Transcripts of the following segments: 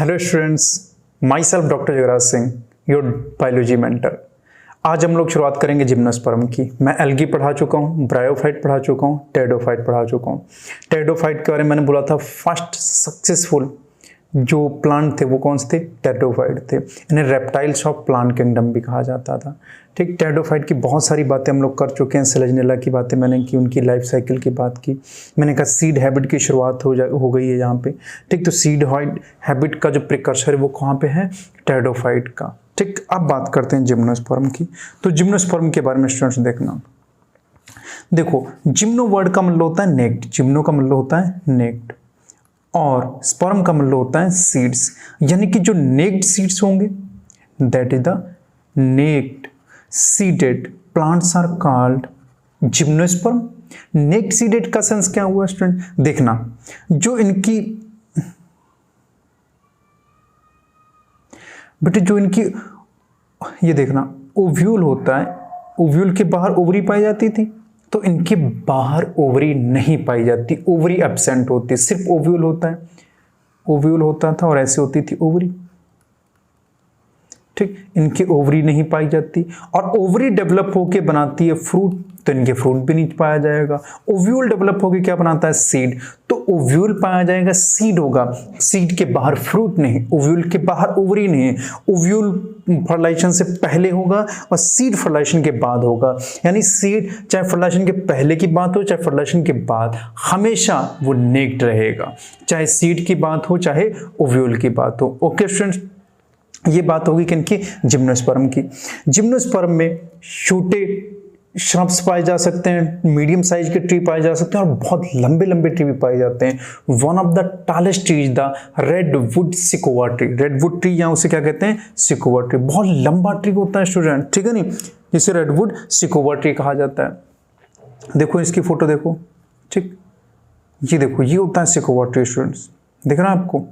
Hello students, my self doctor Yuvraj Singh, your biology mentor. आज हम लोग शुरुआत करेंगे जिम्नोस्पर्म की। मैं एल्गी पढ़ा चुका हूँ, ब्रायोफाइट पढ़ा चुका हूँ, टेरिडोफाइट पढ़ा चुका हूँ। टेरिडोफाइट के बारे में मैंने बोला था, फर्स्ट सक्सेसफुल जो प्लांट थे वो कौन से थे? टेरिडोफाइट थे। इन्हें रेप्टाइल्स ऑफ प्लांट किंगडम भी कहा जाता था। ठीक, टेरिडोफाइट की बहुत सारी बातें हम लोग कर चुके हैं। सेलेजनेला की बातें मैंने की, उनकी लाइफ साइकिल की बात की। मैंने कहा सीड हैबिट की शुरुआत हो गई है यहाँ पे। ठीक, तो सीड हैबिट का जो प्रिकर्सर है वो कहाँ पे है? टेरिडोफाइट का। ठीक, अब बात करते हैं जिम्नोस्पर्म की। तो जिम्नोस्पर्म के बारे में स्टूडेंट्स देखना, देखो जिम्नो वर्ड का मतलब होता है नेक्ड, जिम्नो का मतलब होता है नेक्ड और स्पर्म का मतलब होता है सीड्स। यानी कि जो नेक्ड सीड्स होंगे that is the naked seeded plants are called gymnosperm. Naked seeded का सेंस क्या हुआ स्टूडेंट? देखना, जो इनकी बेटे जो इनकी ये देखना ओव्यूल होता है, ओव्यूल के बाहर ओवरी पाई जाती थी, तो इनके बाहर ओवरी नहीं पाई जाती, ओवरी एब्सेंट होती, सिर्फ ओव्यूल होता है। ओव्यूल होता था और ऐसे होती थी ओवरी। ठीक, इनकी ओवरी नहीं पाई जाती और ओवरी डेवलप होके बनाती है फ्रूट, तो इनके फ्रूट भी नहीं पाया जाएगा। ओव्यूल डेवलप होके क्या बनाता है? सीड, तो ओव्यूल पाया जाएगा, सीड होगा, सीड के बाहर फ्रूट नहीं, ओव्यूल के बाहर ओवरी नहीं है। ओव्यूल फर्टिलाइजेशन से पहले होगा और सीड फर्टिलाइजेशन के बाद होगा। यानी सीड चाहे फर्टिलाइजेशन के पहले की बात हो चाहे फर्टिलाइजेशन के बाद, हमेशा वो नेक्ड रहेगा, चाहे सीड की बात हो चाहे ओव्यूल की बात हो। ओके स्टूडेंट्स, ये बात होगी किनकी? जिम्नोस्पर्म की। जिम्नोस्पर्म में छोटे श्रब्स पाए जा सकते हैं, मीडियम साइज के ट्री पाए जा सकते हैं और बहुत लंबे लंबे ट्री भी पाए जाते हैं। One of the tallest tree is the redwood Sikoa tree. Redwood tree या उसे क्या कहते हैं? Sikoa tree. बहुत लंबा ट्री होता है स्टूडेंट, ठीक है नहीं, जिसे रेडवुड सिकोवा ट्री कहा जाता है। देखो इसकी फोटो देखो, ठीक, ये देखो, ये होता है सिकोवा ट्री स्टूडेंट्स, दिख रहा है आपको?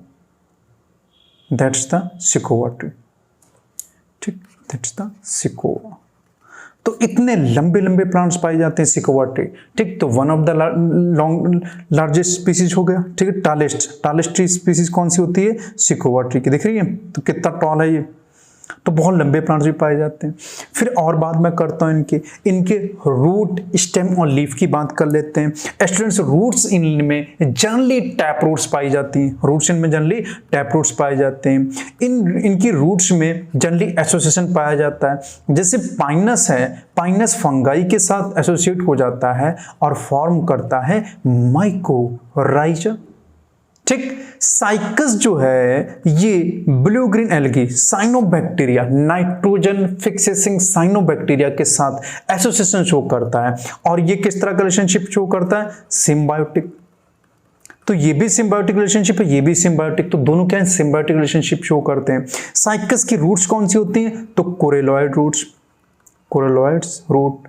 That's the Sikoa tree. ठीक, दैट्स द सिकोवा। तो इतने लंबे लंबे प्लांट्स पाए जाते हैं सिकोवा ट्री। ठीक, तो one of the largest species हो गया। ठीक है, टालेस्ट ट्री स्पीसीज कौन सी होती है? सिकोवा ट्री की। दिख रही है तो कितना टॉल है ये, तो बहुत लंबे प्लांट्स भी पाए जाते हैं। फिर और बात मैं करता हूँ इनके रूट, स्टेम और लीफ की बात कर लेते हैं। स्टूडेंट्स, रूट्स इनमें जनरली टैप रूट्स पाई जाती हैं। रूट्स इनमें जनरली टैप रूट्स पाए जाते हैं। इनकी रूट्स में जनरली एसोसिएशन पाया जाता है। जैसे पाइनस है, पाइनस फंगाई के साथ एसोसिएट हो जाता है और फॉर्म करता है माइकोराइजा। ठीक, साइकस जो है ये blue green algae cyanobacteria, nitrogen fixing cyanobacteria के साथ एसोसिएशन शो करता है। और ये किस तरह का रिलेशनशिप शो करता है? सिम्बायोटिक। तो ये भी सिम्बायोटिक रिलेशनशिप है, ये भी सिम्बायोटिक, तो दोनों क्या है? सिम्बायोटिक रिलेशनशिप शो करते हैं। साइकस की रूट्स कौन सी होती हैं? तो कोरेलॉइड रूट्स, कोरेलॉइड्स रूट।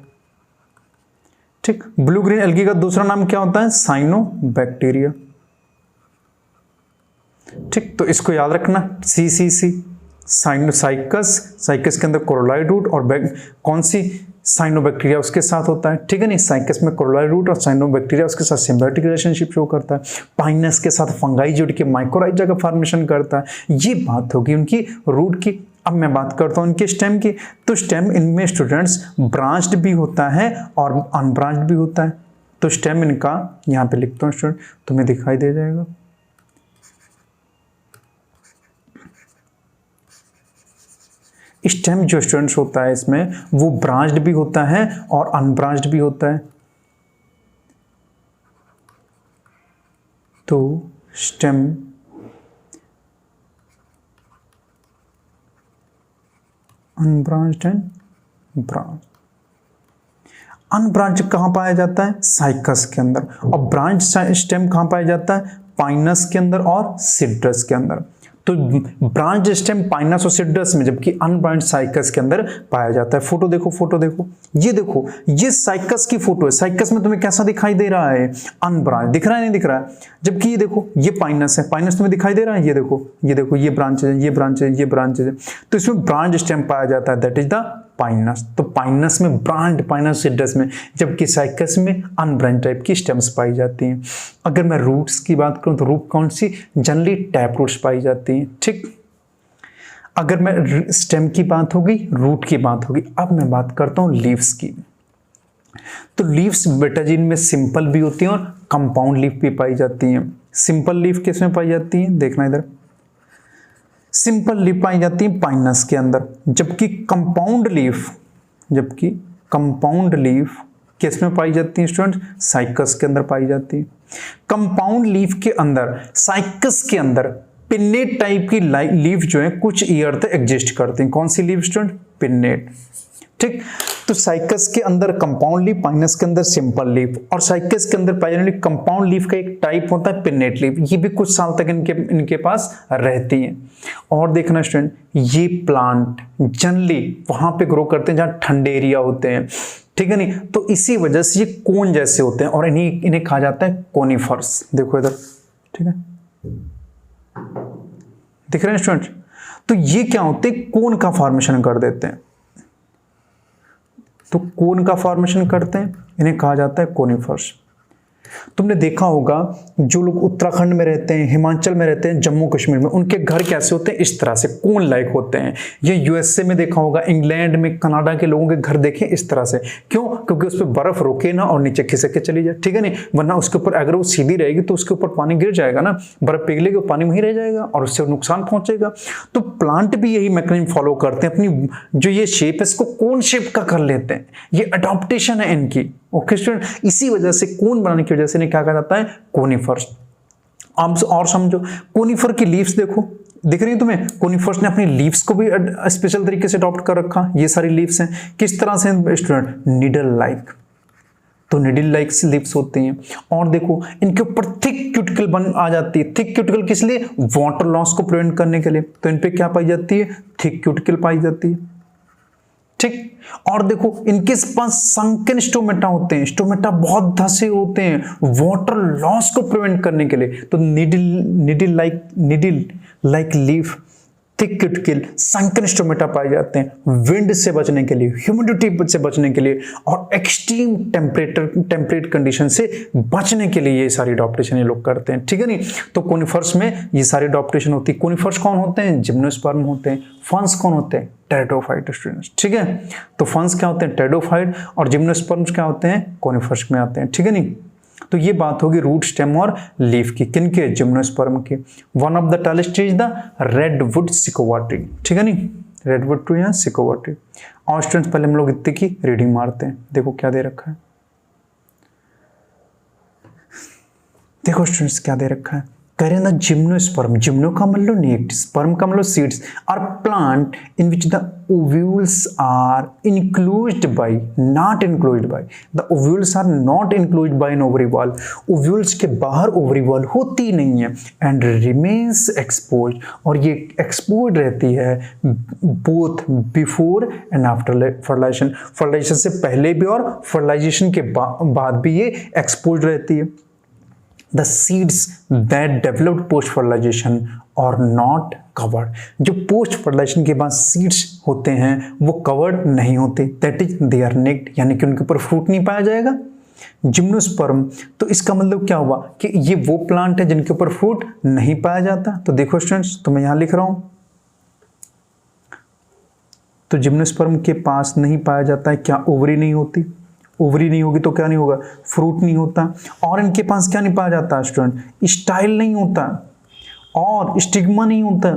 ठीक, ब्लू ग्रीन एल्गी का दूसरा नाम क्या होता है? साइनोबैक्टीरिया। ठीक, तो इसको याद रखना, CCC साइकस के अंदर कोरोलॉइड रूट और कौन सी? साइनोबैक्टीरिया उसके साथ होता है। ठीक है नहीं, साइकस में कोरोलॉइड रूट और साइनोबैक्टीरिया उसके साथ सिम्बायोटिक रिलेशनशिप शो करता है। पाइनस के साथ फंगाई जुड़ के माइकोराइजा का फॉर्मेशन करता है। ये बात होगी उनकी रूट की। अब मैं बात करता हूँ इनके स्टेम की। तो स्टेम इनमें स्टूडेंट्स ब्रांच्ड भी होता है और अनब्रांच्ड भी होता है। तो स्टेम इनका यहाँ पे लिखता हूँ स्टूडेंट, तुम्हें दिखाई दे जाएगा। स्टेम जो स्टूडेंट्स होता है इसमें वो ब्रांच्ड भी होता है और अनब्रांच्ड भी होता है। तो stem unbranched and branch. Unbranch कहां पाया जाता है? साइकस के अंदर। और ब्रांच स्टेम कहां पाया जाता है? पाइनस के अंदर और सिट्रस के अंदर। तो ब्रांच स्टेम पाइनस और सिट्रस में, जबकि अनब्रांच साइकस के अंदर पाया जाता है। फोटो देखो, फोटो देखो, ये देखो, ये साइकस की फोटो है। साइकस में तुम्हें कैसा दिखाई दे रहा है? अनब्रांच दिख रहा है, नहीं दिख रहा है? जबकि ये देखो, ये पाइनस है, पाइनस तुम्हें दिखाई दे रहा है? ये देखो, ये देखो, ये ब्रांच है, ये ब्रांच है, ये ब्रांच है। तो इसमें ब्रांच स्टेम पाया जाता है, दैट इज द पाइनस, तो पाइनस में ब्रांड पाइनोसिडस में, जबकि साइकस में अनब्रांच टाइप की स्टेम्स पाई जाती हैं। अगर मैं रूट्स की बात करूं तो रूट कौन सी, जनरली टैप रूट्स पाई जाती हैं। ठीक, अगर मैं स्टेम की बात होगी, रूट की बात होगी। अब मैं बात करता हूं लीव्स की। तो लीव्स बेटा जी इनमें सिंपल भी होती हैं और कंपाउंड लीफ भी पाई जाती हैं। सिंपल लीफ किसमें पाई जाती है, देखना इधर, सिंपल लीफ पाई जाती है पाइनस के अंदर, जबकि कंपाउंड लीफ किसमें पाई जाती है स्टूडेंट, साइकस के अंदर पाई जाती है। कंपाउंड लीफ के अंदर, साइकस के अंदर पिन्नेट टाइप की लीफ जो है कुछ ईयर तक एग्जिस्ट करती हैं। कौन सी लीफ स्टूडेंट, पिन्नेट। ठीक, तो साइकस के अंदर कंपाउंड लीफ, पाइनस के अंदर सिंपल लीफ, और साइकस के अंदर पाई जाने वाली कंपाउंड लीफ का एक टाइप होता है पिन्नेट लीफ। ये भी कुछ साल तक इनके पास रहती है। और देखना स्टूडेंट, ये प्लांट जनरली वहां पे ग्रो करते हैं जहां ठंडे एरिया होते हैं, ठीक है नहीं, तो इसी वजह से ये कोन जैसे होते हैं और इन्हें कहा जाता है कोनिफर्स। देखो इधर, ठीक है, दिख रहे हैं स्टूडेंट। तो ये क्या होते हैं, कोन का फॉर्मेशन कर देते हैं, तो कोन का फॉर्मेशन करते हैं, इन्हें कहा जाता है कोनिफर्स। तुमने देखा होगा जो लोग उत्तराखंड में रहते हैं, हिमाचल में रहते हैं, जम्मू कश्मीर में, उनके घर कैसे होते हैं, इस तरह से कोन लाइक होते हैं। ये यूएसए में देखा होगा, इंग्लैंड में, कनाडा के लोगों के घर देखें इस तरह से। क्यों, क्योंकि उस पर बर्फ रुके ना और नीचे खिसक के चली जाए, ठीक है नहीं, वरना उसके ऊपर अगर वो सीधी रहेगी तो उसके ऊपर पानी गिर जाएगा ना, बर्फ पिघलेगी, पानी वहीं रह जाएगा और उससे नुकसान पहुंचेगा। तो प्लांट भी यही मैकेनिज्म फॉलो करते हैं, अपनी जो ये शेप है इसको कोन शेप का कर लेते हैं। ये अडॉप्टेशन है इनकी, ओके स्टूडेंट। इसी वजह से कोन बनाने की वजह से इन्हें क्या कहा जाता है, कोनिफर्स। अब और समझो, कोनिफर की लीव्स देखो, दिख रही है तुम्हें, कोनिफर्स ने अपनी लीव्स को भी स्पेशल तरीके से अडॉप्ट कर रखा। ये सारी लीव्स हैं किस तरह से स्टूडेंट, निडल लाइक, तो निडल लाइक लीव्स होती हैं। और देखो इनके ऊपर थिक क्यूटिकल बन आ जाती है। थिक क्यूटिकल किस लिए, वाटर लॉस को प्रिवेंट करने के लिए। तो इन पे क्या पाई जाती है, थिक क्यूटिकल पाई जाती है, ठीक। और देखो इनके पास संकन स्टोमेटा होते हैं, स्टोमेटा बहुत धसे होते हैं वाटर लॉस को प्रिवेंट करने के लिए। तो needle like leaf, thick cuticle, sunken stomata पाए जाते हैं विंड से बचने के लिए, ह्यूमिडिटी से बचने के लिए और एक्सट्रीम टेम्परेट कंडीशन से बचने के लिए ये सारी अडॉप्टेशन ये लोग करते हैं, ठीक है नहीं। तो कोनिफर्स में ये सारी अडॉप्टेशन होती है। कोनिफर्स कौन होते हैं, जिम्नोस्पर्म होते हैं। फंस कौन होते हैं, टेरिडोफाइट स्टूडेंट्स, ठीक है। तो फंस क्या होते हैं, टेरिडोफाइट, और जिम्नोस्पर्म्स क्या होते हैं, कोनिफर्स में आते हैं, ठीक है नहीं। तो ये बात होगी रूट, स्टेम और लीफ की, किनके, जिम्नोस्पर्म की। One of the tallest tree is the redwood Sikoa tree, ठीक है नहीं, रेडवुड ट्री या सिकोवा ट्री। और स्टूडेंट्स पहले हम लोग इतने की रीडिंग मारते हैं। देखो क्या दे रखा है, देखो स्टूडेंट्स क्या दे रखा है, करें द जिम्नोस्पर्म, जिम्नो का मतलब नेक्ट, स्पर्म का मतलब seeds, are plant in which the ovules are enclosed by, not enclosed by, the ovules are not enclosed by an ovary wall, ovules के बाहर ओवरी वॉल होती नहीं है, एंड रिमेन्स एक्सपोज्ड, और ये एक्सपोज्ड रहती है both before and after fertilisation, fertilisation से पहले भी और फर्टिलाइजेशन के बाद भी ये एक्सपोज्ड रहती है। The seeds that developed post fertilization are not covered, जो पोस्ट फर्टिलाइजेशन के बाद सीड्स होते हैं वो कवर्ड नहीं होते, that is they are naked, यानी कि उनके ऊपर फ्रूट नहीं पाया जाएगा। जिम्नोस्पर्म, तो इसका मतलब क्या हुआ कि ये वो प्लांट है जिनके ऊपर फ्रूट नहीं पाया जाता। तो देखो स्टूडेंट्स, तो मैं यहां लिख रहा हूं, तो जिम्नोस्पर्म के पास नहीं पाया जाता है क्या, ओवरी नहीं होती, ओवरी नहीं होगी तो क्या नहीं होगा, फ्रूट नहीं होता। और इनके पास क्या नहीं पाया जाता स्टूडेंट, स्टाइल नहीं होता और स्टिग्मा नहीं होता,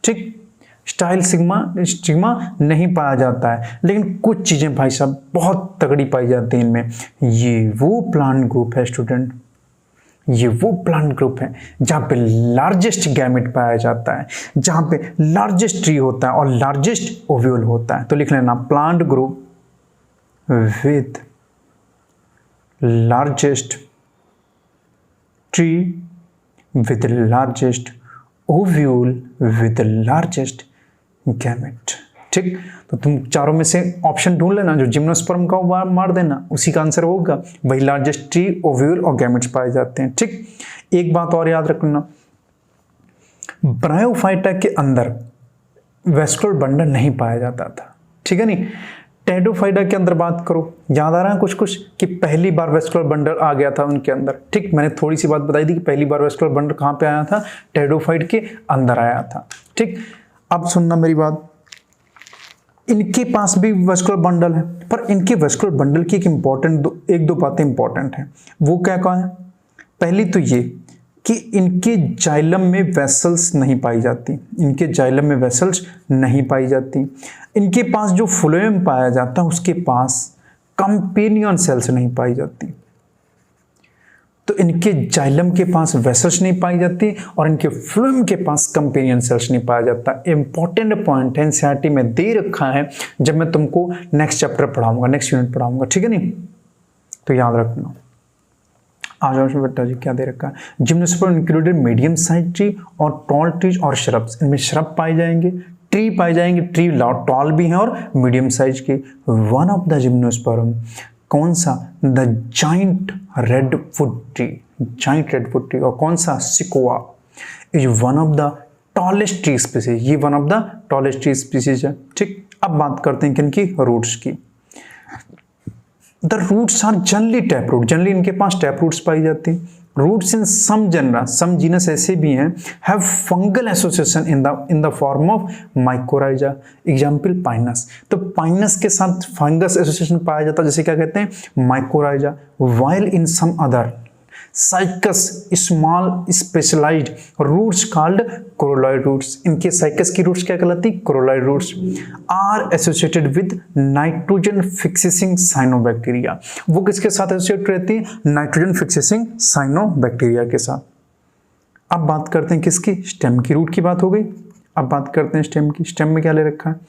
ठीक, स्टाइल स्टिग्मा नहीं पाया जाता है। लेकिन कुछ चीजें भाई साहब बहुत तगड़ी पाई जाती हैं इनमें। ये वो प्लांट ग्रुप है स्टूडेंट, ये वो प्लांट ग्रुप है जहां पे लार्जेस्ट गैमेट पाया जाता है, जहां पे लार्जेस्ट ट्री होता है और लार्जेस्ट ओव्यूल होता है। तो लिख लेना, plant group with largest tree with the largest ovule with the largest gamete, ठीक। तो तुम चारों में से ऑप्शन ढूंढ लेना, जो जिम्नोस्पर्म का मार देना, उसी का आंसर होगा, वही लार्जेस्ट ट्री, ओव्यूल और गैमेट्स पाए जाते हैं, ठीक। एक बात और याद रखना, ब्रायोफाइटा के अंदर वेस्कुलर बंडल नहीं पाया जाता था, ठीक है नहीं। टेडोफाइटा के अंदर बात करो, याद आ रहा है कुछ कुछ कि पहली बार वेस्कुलर बंडल आ गया था उनके अंदर। ठीक, मैंने थोड़ी सी बात बताई थी कि पहली बार वेस्कुलर बंडल कहाँ पे आया था, टेडोफाइट के अंदर आया था। ठीक, अब सुनना मेरी बात, इनके पास भी वेस्कुलर बंडल है, पर इनके वेस्कुलर बंडल की एक दो बातें इंपॉर्टेंट हैं। वो क्या कहा है, पहली तो ये कि इनके जाइलम में वेसल्स नहीं पाई जाती, इनके जाइलम में वेसल्स नहीं पाई जाती। इनके पास जो फ्लोएम पाया जाता है उसके पास कंपेनियन सेल्स नहीं पाई जाती। तो इनके जाइलम के पास वेसल्स नहीं पाई जाती और इनके फ्लोएम के पास कंपेनियन सेल्स नहीं पाया जाता। इंपॉर्टेंट पॉइंट है, एनसीईआरटी में दे रखा है, जब मैं तुमको नेक्स्ट चैप्टर पढ़ाऊंगा, नेक्स्ट यूनिट पढ़ाऊंगा, ठीक है नहीं, तो याद रखना। आ जाओ बेटा जी, क्या दे रखा है, gymnosperm included medium size tree और टॉल ट्रीज और श्रब्स। इनमें श्रब पाए जाएंगे, ट्री पाए जाएंगे, ट्री टॉल भी हैं और मीडियम साइज के। वन ऑफ द जिम्नोस्पर्म, कौन सा, the giant redwood tree, giant redwood tree, और कौन सा, sequoia, is one of the tallest tree species, ये one of the tallest tree species है। ठीक, अब बात करते हैं किनकी, रूट्स की। The roots are generally tap root, generally इनके पास टैप रूट्स पाई जाती हैं। Roots in some genera, some genus ऐसे भी हैं, have fungal association in the form of mycorrhiza, example Pinus. तो पाइनस के साथ फंगस एसोसिएशन पाया जाता है, जैसे क्या कहते हैं, mycorrhiza. While in some other cycas small specialised roots called coralloid roots, इनके साइकस की रूट्स क्या कहलाती, coralloid roots, are associated with nitrogen fixing cyanobacteria. वो किसके साथ एसोसिएट रहती है, नाइट्रोजन फिक्सिंग साइनोबैक्टीरिया के साथ। अब बात करते हैं किसकी, स्टेम की। रूट की बात हो गई, अब बात करते हैं स्टेम की। स्टेम में क्या ले रखा है,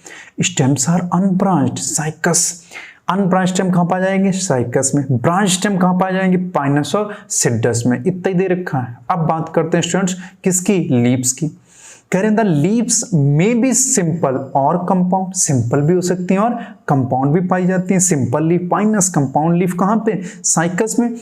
stems are unbranched cycas. Unbranch stem कहाँ पाए जाएंगे, साइकस में। ब्रांच स्टेम कहाँ पाए जाएंगे, पाइनस और सिड्डस में। इतना ही दे रखा है। अब बात करते हैं स्टूडेंट्स किसकी, लीव्स की। कह रहे हैं द लीव्स में बी सिंपल और कंपाउंड, सिंपल भी हो सकती हैं और कंपाउंड भी पाई जाती हैं। Simple leaf pinus, compound leaf कहाँ पे, साइकस में।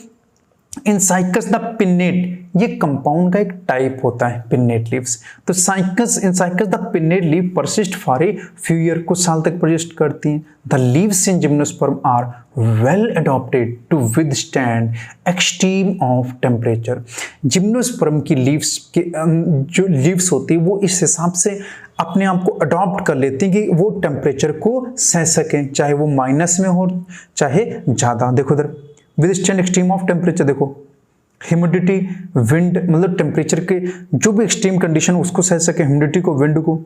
इन साइकस द पिन्नेट, ये कंपाउंड का एक टाइप होता है, पिन्नेट लीव्स। तो cycas, in cycas the pinnate leaf persist for a few year, कुछ साल तक परसिस्ट करती हैं। The leaves in gymnosperm are well adapted to withstand extreme of temperature. Gymnosperm की लीव्स के जो लीव्स होती है वो इस हिसाब से अपने आप को अडॉप्ट कर लेती हैं कि वो टेम्परेचर को सह सकें, चाहे वो माइनस में हो चाहे ज़्यादा। देखो इधर, विदस्टैंड एक्सट्रीम ऑफ टेम्परेचर, देखो ह्यूमिडिटी, विंड, मतलब टेम्परेचर के जो भी एक्सट्रीम कंडीशन उसको सह सके, ह्यूमिडिटी को, विंड को।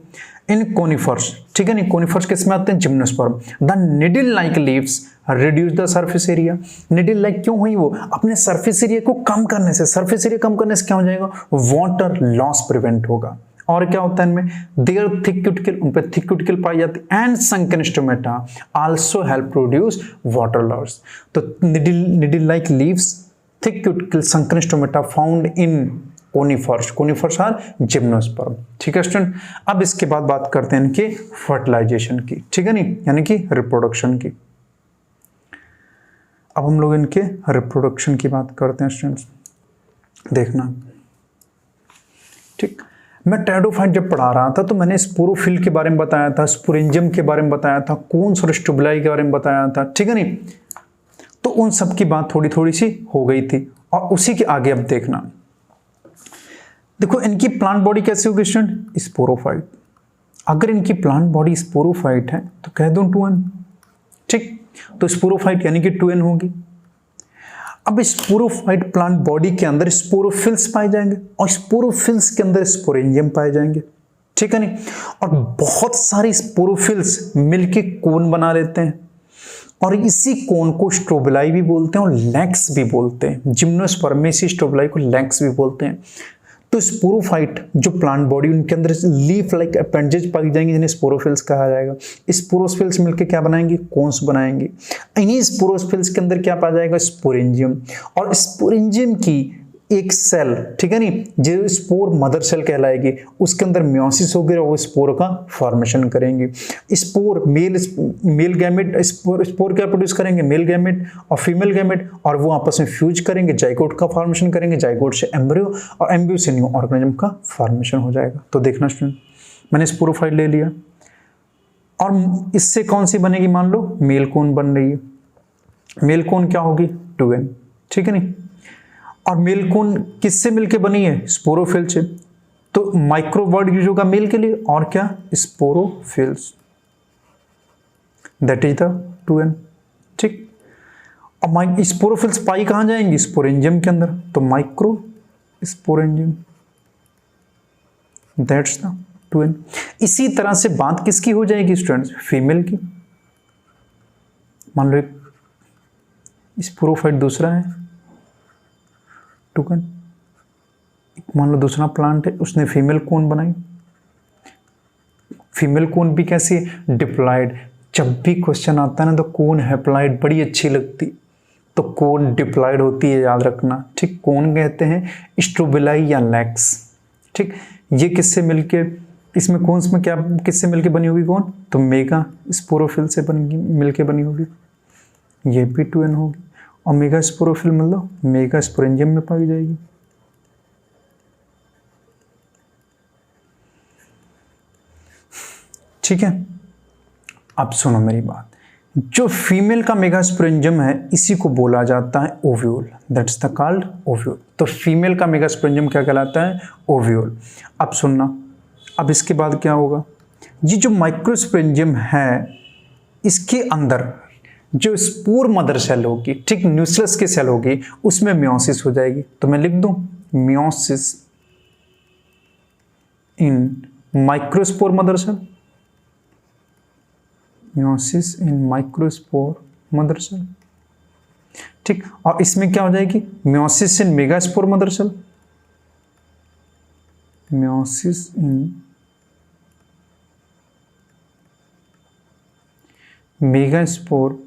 इन कोनिफर्स, ठीक है नहीं, कोनिफर्स किस में आते हैं, gymnosperm. The needle like leaves reduce the surface area. Needle like क्यों हुई, वो अपने सरफेस एरिया को कम करने से, सरफेस एरिया कम करने से क्या हो जाएगा, वाटर लॉस प्रिवेंट होगा। और क्या होता है इनमें, देयर थिक क्यूटिकल, उन पे थिक क्यूटिकल पाई जाती है। And sunken stomata also help produce water loss. तो needle like leaves, thick cuticle, sunken stomata found in conifers, conifers are gymnosperm. ठीक है स्टूडेंट, अब इसके बाद बात करते हैं इनके फर्टिलाइजेशन की, ठीक है नहीं, यानी कि रिप्रोडक्शन की। अब हम लोग इनके रिप्रोडक्शन की बात करते हैं स्टूडेंट्स, देखना। ठीक, मैं टेडोफाइट जब पढ़ा रहा था तो मैंने स्पोरोफिल के बारे में बताया था, स्पोरेंजियम के बारे में बताया था, कोन्स और स्टुबुलाई के बारे में बताया था, ठीक है नहीं। तो उन सब की बात थोड़ी थोड़ी सी हो गई थी, और उसी के आगे अब देखना। देखो इनकी प्लांट बॉडी कैसी होगी स्टूडेंट, स्पोरोफाइट। अगर इनकी प्लांट बॉडी स्पोरोफाइट है तो कह दो 2n, ठीक, तो स्पोरोफाइट यानी कि 2n होगी। अब स्पोरोफाइट प्लांट बॉडी के अंदर स्पोरोफिल्स पाए जाएंगे और स्पोरोफिल्स के अंदर स्पोरेंजियम पाए जाएंगे, ठीक है नहीं। और बहुत सारी स्पोरोफिल्स मिलके कोन बना लेते हैं और इसी कोन को स्ट्रोबुलाई भी बोलते हैं और लैक्स भी बोलते हैं। जिम्नोस्पर्म में इसी स्ट्रोबुलाई को लैक्स भी बोलते हैं। तो स्पोरोफाइट जो प्लांट बॉडी, उनके अंदर लीफ लाइक अपेंडेज पाई जाएंगे जिन्हें स्पोरोफिल्स कहा जाएगा। स्पोरोफिल्स मिलकर क्या बनाएंगे, कोन्स बनाएंगे। इन्हीं स्पोरोफिल्स के अंदर क्या पाया जाएगा, स्पोरेंजियम। और स्पोरेंजियम की एक सेल, ठीक है नहीं, जो स्पोर मदर सेल कहलाएगी, उसके अंदर मियोसिस होगी और वो स्पोर का फॉर्मेशन करेंगे। स्पोर मेल गैमेट, स्पोर क्या प्रोड्यूस करेंगे, मेल गैमेट और फीमेल गैमेट, और वो आपस में फ्यूज करेंगे, जाइगोट का फॉर्मेशन करेंगे, जाइगोट से एम्ब्रियो और एम्ब्रियो से न्यू ऑर्गेनिज्म का फॉर्मेशन हो जाएगा। तो देखना स्टूडेंट, मैंने स्पोरोफाइट ले लिया और इससे कौन सी बनेगी, मान लो मेल कोन बन रही है, मेल कोन क्या होगी 2n, ठीक है नहीं। और मेल कोन किससे मिलके बनी है, स्पोरोफिल से, तो माइक्रो वर्ड यूज होगा मेल के लिए, और क्या, sporophylls, that is the 2n, ठीक। और स्पोरोफिल्स पाई कहां जाएंगी, स्पोरेंजियम के अंदर, तो micro sporangium, that's the 2n। इसी तरह से बात किसकी हो जाएगी स्टूडेंट्स, फीमेल की। मान लो एक स्पोरोफाइट दूसरा है 2n, मान लो दूसरा प्लांट है, उसने फीमेल कोन बनाई। फीमेल कोन भी कैसी है, डिप्लॉयड। जब भी क्वेश्चन आता है ना तो कोन हैप्लॉयड बड़ी अच्छी लगती, तो कोन डिप्लॉयड होती है, याद रखना, ठीक। कोन कहते हैं स्ट्रोबिलाई या लैक्स, ठीक। ये किससे मिलके, इसमें कोन्स में क्या किससे मिलके बनी होगी कोन, तो मेगा स्पोरोफिल से मिलके बनी होगी, ये भी 2n होगी। और मेगा स्पोरोफिल मतलब मेगा स्पोरेंजियम में पाई जाएगी। ठीक है, अब सुनो मेरी बात, जो फीमेल का मेगा स्पोरेंजियम है इसी को बोला जाता है ovule, that's the called ovule. तो फीमेल का मेगा स्पोरेंजियम क्या कहलाता है, ओव्यूल। अब सुनना, अब इसके बाद क्या होगा, ये जो माइक्रोस्पोरेंजियम है इसके अंदर जो स्पोर मदर सेल होगी, ठीक, न्यूक्लियस की सेल होगी, उसमें मियोसिस हो जाएगी। तो मैं लिख दूं meiosis in microspore mother cell, meiosis in microspore mother cell, ठीक। और इसमें क्या हो जाएगी, meiosis in megaspore mother cell, meiosis in megaspore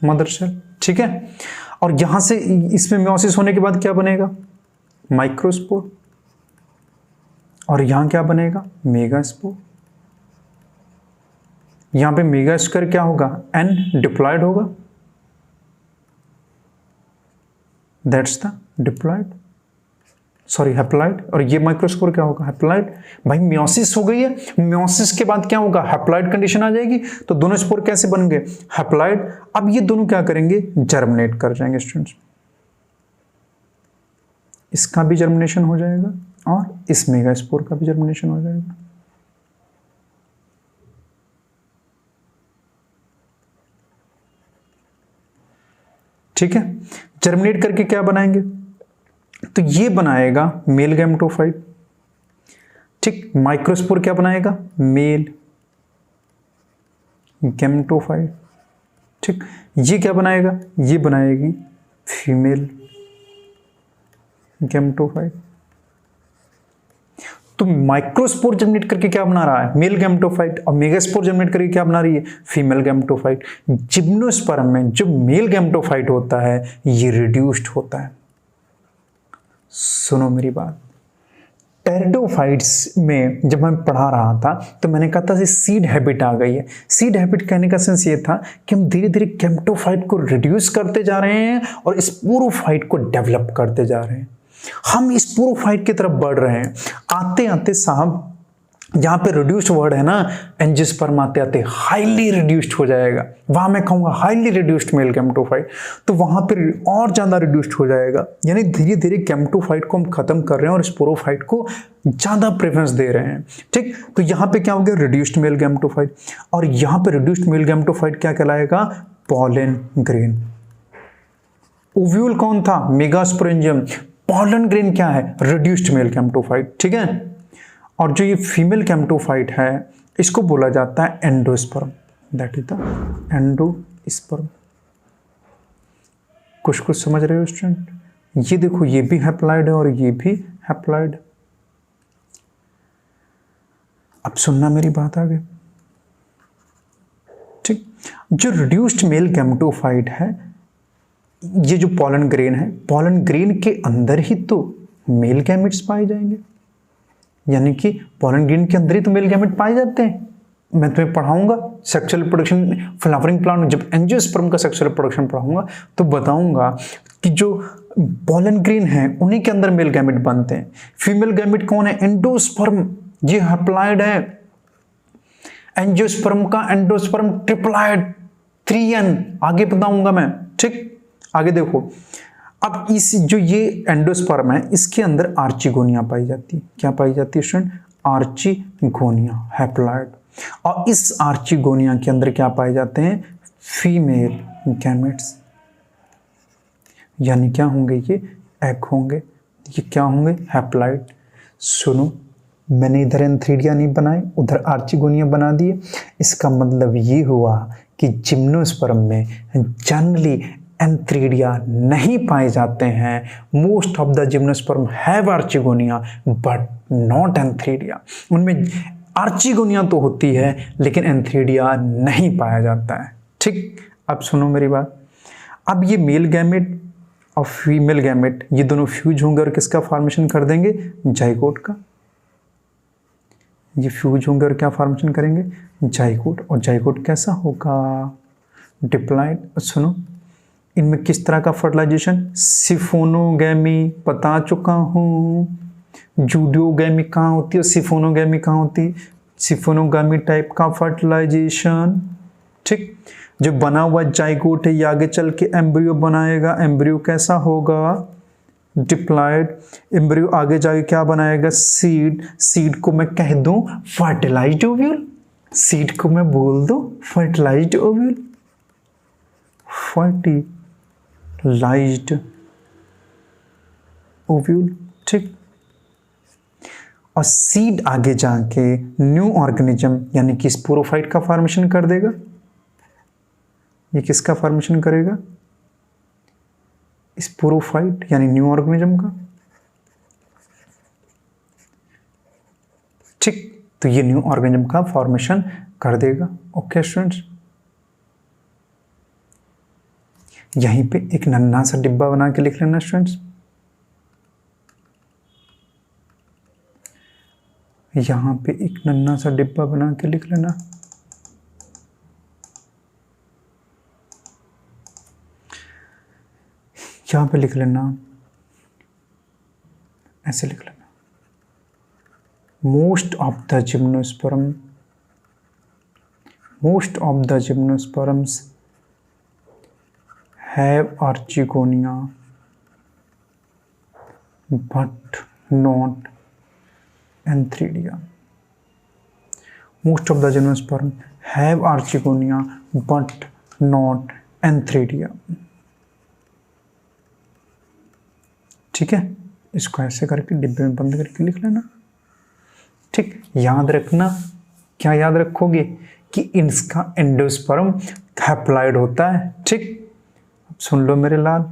mother cell, ठीक है। और यहां से इसमें मियोसिस होने के बाद क्या बनेगा, माइक्रोस्पोर, और यहां क्या बनेगा, मेगास्पोर। यहां पे मेगा स्क्वायर क्या होगा, n डिप्लॉयड होगा, that's the diploid, sorry haploid. और ये माइक्रोस्पोर क्या होगा, हैप्लॉयड। भाई मियोसिस हो गई है, मियोसिस के बाद क्या होगा, हैप्लॉयड कंडीशन आ जाएगी। तो दोनों स्पोर कैसे बन गए, हैप्लॉयड। अब ये दोनों क्या करेंगे, जर्मिनेट कर जाएंगे स्टूडेंट्स, इसका भी जर्मिनेशन हो जाएगा और इस मेगा स्पोर का भी जर्मिनेशन हो जाएगा। ठीक है, जर्मिनेट करके क्या बनाएंगे, तो ये बनाएगा मेल गैमेटोफाइट, ठीक। माइक्रोस्पोर क्या बनाएगा, मेल गैमेटोफाइट, ठीक। ये क्या बनाएगा, ये बनाएगी फीमेल गैमेटोफाइट। तो माइक्रोस्पोर जर्मिनेट करके क्या बना रहा है, मेल गैमेटोफाइट, और मेगास्पोर जर्मिनेट करके क्या बना रही है, फीमेल गैमेटोफाइट। जिम्नोस्पर्म में जो मेल गैमेटोफाइट होता है ये रिड्यूस्ड होता है। सुनो मेरी बात, टेरिडोफाइट्स में जब मैं पढ़ा रहा था तो मैंने कहा था सीड हैबिट आ गई है। सीड हैबिट कहने का सेंस ये था कि हम धीरे धीरे गैमेटोफाइट को रिड्यूस करते जा रहे हैं और स्पोरोफाइट को डेवलप करते जा रहे हैं। हम स्पोरोफाइट की तरफ बढ़ रहे हैं। आते आते साहब जहां पे रिड्यूस्ड वर्ड है ना, एंजियोस्पर्म आते आते हाईली रिड्यूस्ड हो जाएगा। वहां मैं कहूंगा हाईली रिड्यूस्ड मेल गैमेटोफाइट, तो वहां पे और ज्यादा रिड्यूस्ड हो जाएगा। यानी धीरे धीरे गैमेटोफाइट को हम खत्म कर रहे हैं और स्पोरोफाइट को ज्यादा प्रेफरेंस दे रहे हैं, ठीक। तो यहाँ पे क्या हो गया, रिड्यूस्ड मेल गैमेटोफाइट। और यहाँ पे रिड्यूस्ड मेल गैमेटोफाइट क्या कहलाएगा, पॉलन ग्रेन। ओव्यूल कौन था, मेगास्पोरेंजियम। पॉलन ग्रेन क्या है, रिड्यूस्ड मेल गैमेटोफाइट, ठीक है। और जो ये फीमेल गैमेटोफाइट है इसको बोला जाता है endosperm, that is the endosperm. कुछ समझ रहे हो स्टूडेंट, ये देखो ये भी हैप्लॉइड है और ये भी हैप्लॉइड। अब सुनना मेरी बात आगे, ठीक। जो रिड्यूस्ड मेल गैमेटोफाइट है, ये जो पॉलन ग्रेन है, पॉलन ग्रेन के अंदर ही तो मेल गैमेट्स पाए जाएंगे। यानी कि पॉलन ग्रेन के अंदर ही तो मेल गैमेट पाए जाते हैं। मैं तुम्हें पढ़ाऊंगा सेक्सुअल प्रोडक्शन फ्लावरिंग प्लांट, जब एंजियोस्पर्म का सेक्सुअल प्रोडक्शन पढ़ाऊंगा तो बताऊंगा कि जो पॉलन ग्रेन है उन्हीं के अंदर मेल गैमेट बनते हैं। फीमेल गैमेट कौन है, एंडोस्पर्म, ये हैप्लॉइड है। एंजियोस्पर्म का एंडोस्पर्म ट्रिप्लॉइड 3n, आगे बताऊंगा मैं, ठीक। आगे देखो, अब इस जो ये एंडोस्पर्म है इसके अंदर आर्चिगोनिया पाई जाती है। क्या पाई जाती है स्टूडेंट? Archegonia, haploid. और इस आर्चिगोनिया के अंदर क्या पाए जाते हैं? फीमेल गैमेट्स, यानी क्या होंगे? ये एग होंगे। ये क्या होंगे? हैप्लॉइड। सुनो, मैंने इधर एंथ्रीडिया नहीं बनाए, उधर आर्चिगोनिया बना दिए। इसका मतलब ये हुआ कि जिम्नोस्पर्म में जनरली एंथ्रीडिया नहीं पाए जाते हैं। Most of the gymnosperm have archegonia but not antheridia. उनमें आर्चिगोनिया तो होती है लेकिन एंथ्रीडिया नहीं पाया जाता है, ठीक। अब सुनो मेरी बात, अब ये मेल गैमेट और फीमेल गैमेट ये दोनों फ्यूज होंगे और किसका फॉर्मेशन कर देंगे? जाइगोट का। ये फ्यूज होंगे और क्या फॉर्मेशन करेंगे? जाइगोट। और जाइगोट कैसा होगा? डिप्लॉइड। सुनो, इनमें किस तरह का फर्टिलाइजेशन? सिफोनोगैमी बता चुका हूँ। जूडियोगैमी कहाँ होती है और सिफोनोगैमी कहाँ होती है? सिफोनोगैमी टाइप का फर्टिलाइजेशन, ठीक। जो बना हुआ जाइगोट है ये आगे चल के एम्ब्रियो बनाएगा। एम्ब्रियो कैसा होगा? डिप्लॉइड। एम्ब्रियो आगे जाके क्या बनाएगा? सीड। सीड को मैं कह दूं फर्टिलाइज्ड ओव्यूल। सीड को मैं बोल दूं फर्टिलाइज्ड ओव्यूल। फर्टिलाइज्ड ओव्यूल, ठीक। और सीड आगे जाके न्यू ऑर्गेनिज्म यानी कि स्पोरोफाइट का फॉर्मेशन कर देगा। ये किसका फॉर्मेशन करेगा? स्पोरोफाइट यानी न्यू ऑर्गेनिज्म का, ठीक। तो ये न्यू ऑर्गेनिज्म का फॉर्मेशन कर देगा। ओके स्टूडेंट्स, यहीं पे एक नन्हा सा डिब्बा बना के लिख लेना स्टूडेंट्स। यहां पे एक नन्हा सा डिब्बा बना के लिख लेना। यहां पे लिख लेना, ऐसे लिख लेना, most of the gymnosperms have archegonia but not antheridia. Most of the gymnosperm have archegonia but not antheridia, ठीक है। इसको ऐसे करके डिब्बे में बंद करके लिख लेना, ठीक। याद रखना, क्या याद रखोगे? कि इसका एंडोस्पर्म हैप्लॉइड होता है, ठीक। अब सुन लो मेरे लाल,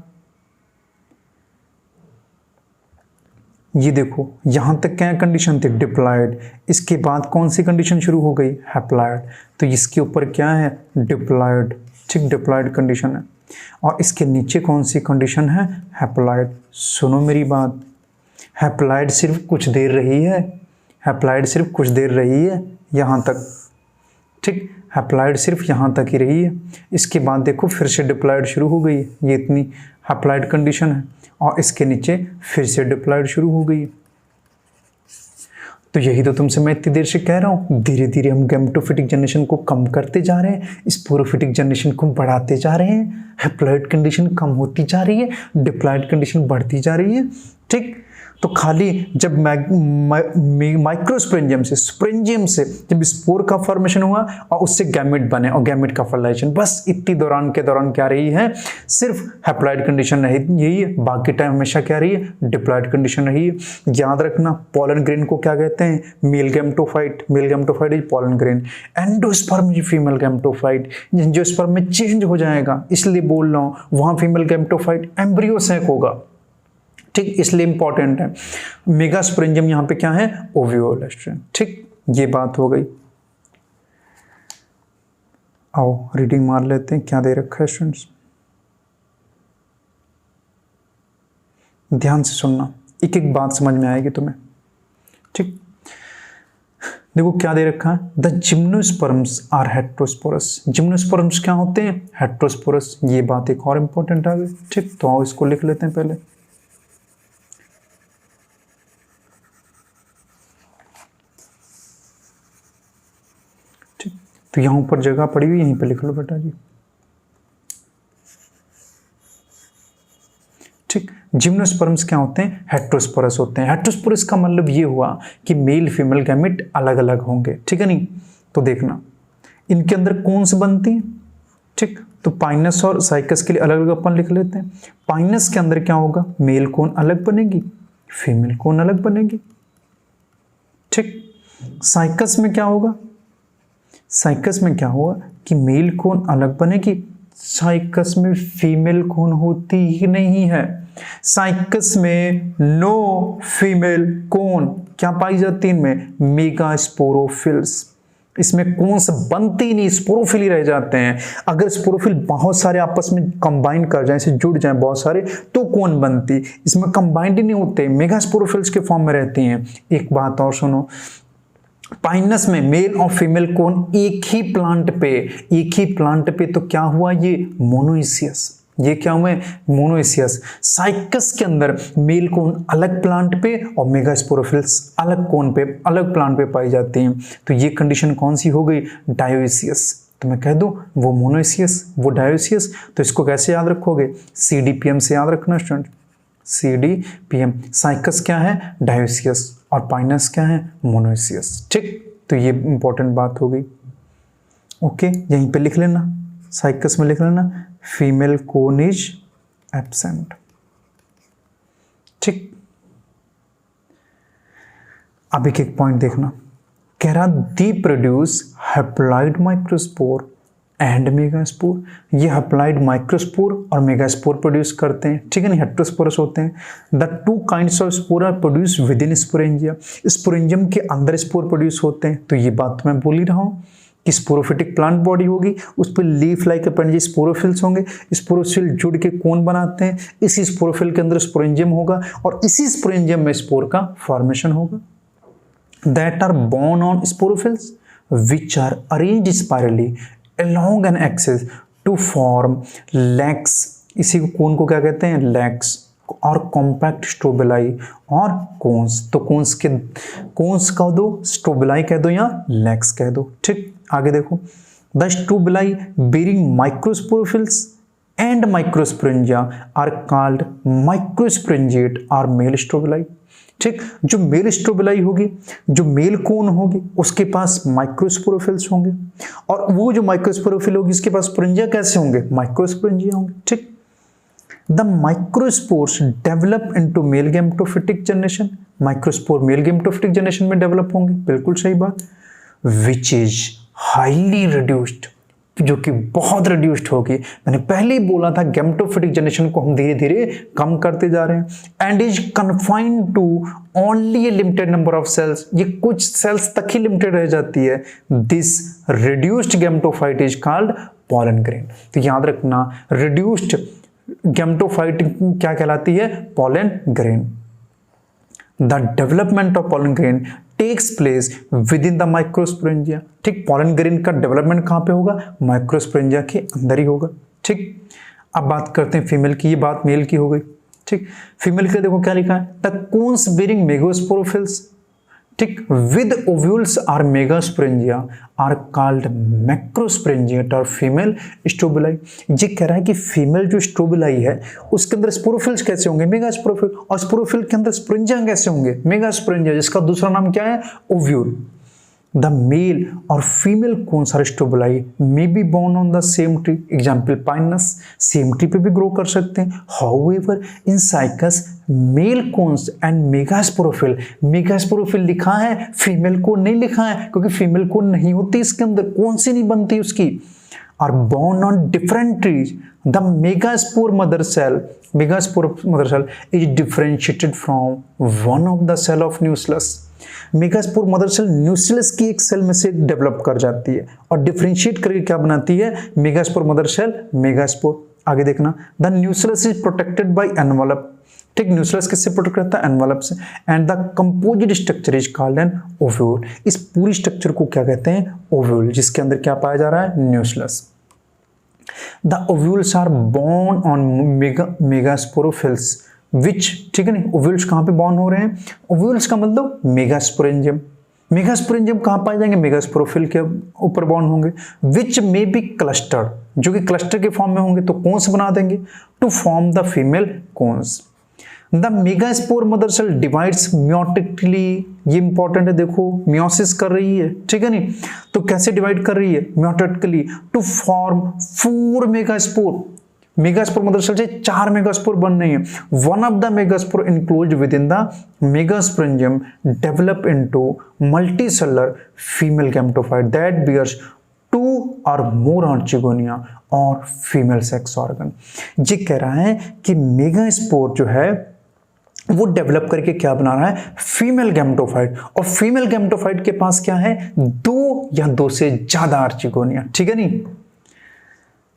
ये देखो यहां तक क्या कंडीशन थी? डिप्लॉइड। इसके बाद कौन सी कंडीशन शुरू हो गई? हैप्लॉइड। तो इसके ऊपर क्या है? डिप्लॉइड, ठीक। डिप्लॉइड कंडीशन है। और इसके नीचे कौन सी कंडीशन है? हैप्लॉइड। सुनो मेरी बात, हैप्लॉइड सिर्फ कुछ देर रही है, हैप्लॉइड सिर्फ कुछ देर रही है यहाँ तक, ठीक। हैप्लॉइड सिर्फ यहाँ तक ही रही है। इसके बाद देखो फिर से डिप्लॉइड शुरू हो गई है। ये इतनी हैप्लॉइड कंडीशन है और इसके नीचे फिर से डिप्लॉइड शुरू हो गई है। तो यही तो तुमसे मैं इतनी देर से कह रहा हूँ, धीरे धीरे हम गैमेटोफिटिक जनरेशन को कम करते जा रहे हैं, स्पोरोफिटिक जनरेशन को बढ़ाते जा रहे हैं। हैप्लॉइड कंडीशन कम होती जा रही है, डिप्लॉइड कंडीशन बढ़ती जा रही है, ठीक। तो खाली जब माइक्रोस्पोरेंजियम से स्पोरेंजियम से जब स्पोर का फॉर्मेशन हुआ और उससे गैमेट बने और गैमेट का फर्टिलाइजेशन, बस इतनी दौरान के दौरान क्या रही है? सिर्फ हैप्लॉइड कंडीशन रही, यही है। बाकी टाइम हमेशा क्या रही है? डिप्लॉइड कंडीशन रही है। याद रखना, पॉलन ग्रेन को क्या कहते हैं? Male gametophyte. Male gametophyte is pollen grain. Endosperm is female gametophyte. Angiosperm में चेंज हो जाएगा, इसलिए बोल रहा हूँ वहां फीमेल गैमेटोफाइट एम्ब्रियो सैक होगा, ठीक। इसलिए इंपॉर्टेंट है। मेगास्पोरेंजियम यहां पे क्या है? ओव्यूल है, ठीक। ये बात हो गई। आओ रीडिंग मार लेते हैं, क्या दे रखा है स्टूडेंट्स। ध्यान से सुनना, एक एक बात समझ में आएगी तुम्हें, ठीक। देखो क्या दे रखा है? The gymnosperms are heterosporous. Gymnosperms क्या होते हैं? हेट्रोस्पोरस। ये बात एक और इंपॉर्टेंट आ गई, ठीक। तो आओ इसको लिख लेते हैं पहले, ठीक। तो यहाँ ऊपर जगह पड़ी हुई, यहीं पे लिख लो बेटा जी। ठीक, जिम्नोस्पर्म्स क्या होते हैं? हेट्रोस्पोरस होते हैं। हेट्रोस्पोरस का मतलब ये हुआ कि मेल फीमेल गैमेट अलग अलग होंगे, ठीक है नहीं? तो देखना इनके अंदर कौन सी बनती है, ठीक, तो पाइनस और साइकस के लिए अलग अलग अपन लिख लेते हैं। पाइनस के अंदर क्या होगा? मेल कौन अलग बनेगी, फीमेल कौन अलग बनेगी, ठीक। साइकस में क्या होगा? साइकस में क्या होगा कि मेल कौन अलग बनेगी, साइकस में फीमेल कौन होती ही नहीं है। साइकस में नो फीमेल कौन क्या पाई जाती है? इनमें मेगास्पोरोफिल्स। इसमें कौन से बनती नहीं, स्पोरोफिल ही रह जाते हैं। अगर स्पोरोफिल बहुत सारे आपस में कंबाइन कर जाए, इसे जुड़ जाए बहुत सारे, तो कौन बनती? इसमें कंबाइंड ही नहीं होते, मेगास्पोरोफिल्स के फॉर्म में रहती हैं। एक बात और सुनो, पाइनस में मेल और फीमेल कौन एक ही प्लांट पे, तो क्या हुआ? ये मोनोइसियस। ये क्या हुए? मोनोइसियस। साइकस के अंदर मेल कौन अलग प्लांट पे और मेगास्पोरोफिल्स अलग कौन पे, अलग प्लांट पे पाई जाती हैं। तो ये कंडीशन कौन सी हो गई? डायोइसियस। तो मैं कह दूं वो मोनोइसियस, वो डायोइसियस। तो इसको कैसे याद रखोगे? CDPM से याद रखना स्टूडेंट, CDPM। साइकस क्या है? डायोइसियस, और पाइनस क्या है? मोनोइसियस, ठीक। तो ये इंपॉर्टेंट बात हो गई। ओके, यहीं पे लिख लेना, साइकस में लिख लेना फीमेल कोन इज एब्सेंट, ठीक। अब एक पॉइंट देखना, कह रहा the produce haploid microspore and megaspore. ये हैप्लॉइड माइक्रोस्पोर और मेगास्पोर प्रोड्यूस करते हैं, ठीक है नहीं? हेट्रोस्पोरस होते हैं। The two kinds of spore are produce within sporangia. Sporangium के अंदर स्पोर प्रोड्यूस होते हैं। तो ये बात मैं बोल ही रहा हूँ कि स्पोरोफिटिक प्लांट बॉडी होगी, उस पर लीफ लाइक अपेंडेज स्पोरोफिल्स होंगे। स्पोरोफिल जुड़ के कौन बनाते हैं? इसी स्पोरोफिल के अंदर स्पोरेंजियम होगा और इसी स्पोरेंजियम में स्पोर का फॉर्मेशन होगा। That are borne on sporophylls which are arranged spirally along an axis to form legs। इसी कौन को क्या कहते हैं? legs। और कॉम्पैक्ट स्ट्रोबिलाई और कोन्स। तो कोन्स कह दो, स्ट्रोबिलाई कह दो या लेग्स कह दो, ठीक। आगे देखो, the strobili bearing microsporophylls and microsporangia are called microsporangiate और मेल स्ट्रोबिलाई, ठीक। जो मेल स्ट्रोबिलाई होगी, जो मेल कोन होगी, उसके पास माइक्रोस्पोरोफिल्स होंगे, और वो जो माइक्रोस्पोरोफिल होगी इसके पास स्पोरेंजिया कैसे होंगे? माइक्रोस्पोरेंजिया होंगे, ठीक। The microspores develop into male gametophytic generation. Microspore male gametophytic generation में डेवलप होंगे, बिल्कुल सही बात। विच इज हाईली रिड्यूस्ड, जो कि बहुत रिड्यूस्ड होगी। मैंने पहले ही बोला था गैमेटोफिटिक जनरेशन को हम धीरे धीरे कम करते जा रहे हैं। And is confined to only a limited number of cells. ये कुछ सेल्स तक ही लिमिटेड रह जाती है। This reduced gametophyte is called pollen grain. तो याद रखना, रिड्यूस्ड गैमेटोफाइट क्या कहलाती है? Pollen grain. The development of pollen grain takes place within the microsporangia, ठीक। पॉलन ग्रेन का डेवलपमेंट कहां पे होगा? माइक्रोस्पोरेंजिया के अंदर ही होगा, ठीक। अब बात करते हैं फीमेल की, ये बात मेल की हो गई, ठीक। फीमेल के देखो क्या लिखा है, द कोन्स बेरिंग मेगास्पोरोफिल्स, ठीक, with ovules are megasporangia are called macrosporangiate और फीमेल स्ट्रोबिलाई। ये कह रहा है कि फीमेल जो स्ट्रोबिलाई है उसके अंदर स्पोरोफिल्स कैसे होंगे? मेगास्पोरोफिल। और स्पोरोफिल के अंदर स्पोरेंजिया कैसे होंगे? मेगास्पोरेंजिया, जिसका दूसरा नाम क्या है? ओव्यूल। द मेल और female cones or strobili may be borne on the same tree, example pinus, same tree पे भी ग्रो कर सकते हैं। However in cycas male cones and megasporophyll, megasporophyll लिखा है, फीमेल कोन नहीं लिखा है, क्योंकि फीमेल कोन नहीं होती इसके अंदर, कौन सी नहीं बनती उसकी। Are borne on different trees. The megaspore mother cell is differentiated from one of the cell of nucleus. Megaspore mother cell nucleus की एक सेल में से डेवलप कर जाती है और डिफरेंशिएट करके क्या बनाती है? Megaspore mother cell, megaspore. आगे देखना, the nucleus is protected by envelope, ठीक। न्यूक्लियस किससे प्रोटेक्ट करता है? एनवलप से। And the composite structure is called an ovule. इस पूरी स्ट्रक्चर को क्या कहते हैं? ओव्यूल, जिसके अंदर क्या पाया जा रहा है? Nucleus. The ovules are borne on megasporophylls which, ठीक है नहीं, ओव्यूल्स कहां पे बॉर्न हो रहे हैं? ओव्यूल्स का मतलब मेगास्पोरेंजियम, मेगास्पोरेंजियम कहाँ पाए जाएंगे? मेगास्पोरोफिल के ऊपर बॉन्ड होंगे, विच मे बी क्लस्टर्ड, जो कि क्लस्टर के फॉर्म में होंगे तो कोन्स बना देंगे to form the female cones. The megaspore mother cell divides meiotically, ये इंपॉर्टेंट है, देखो मियोसिस कर रही है, ठीक है नहीं, तो कैसे डिवाइड कर रही है? Meiotically to form 4 megaspore. Megaspore mother cell से 4 मेगास्पोर बन रही है। One of the megaspore enclosed within the megasporangium develop into multicellular female gametophyte that bears 2 और मोर आर्चिगोनिया और फीमेल सेक्स ऑर्गन। ये कह रहा है कि मेगास्पोर जो है वो डेवलप करके क्या बना रहा है? फीमेल गैमेटोफाइट, और फीमेल गैमेटोफाइट के पास क्या है? 2 या 2 से ज्यादा आर्चिगोनिया, ठीक है नहीं।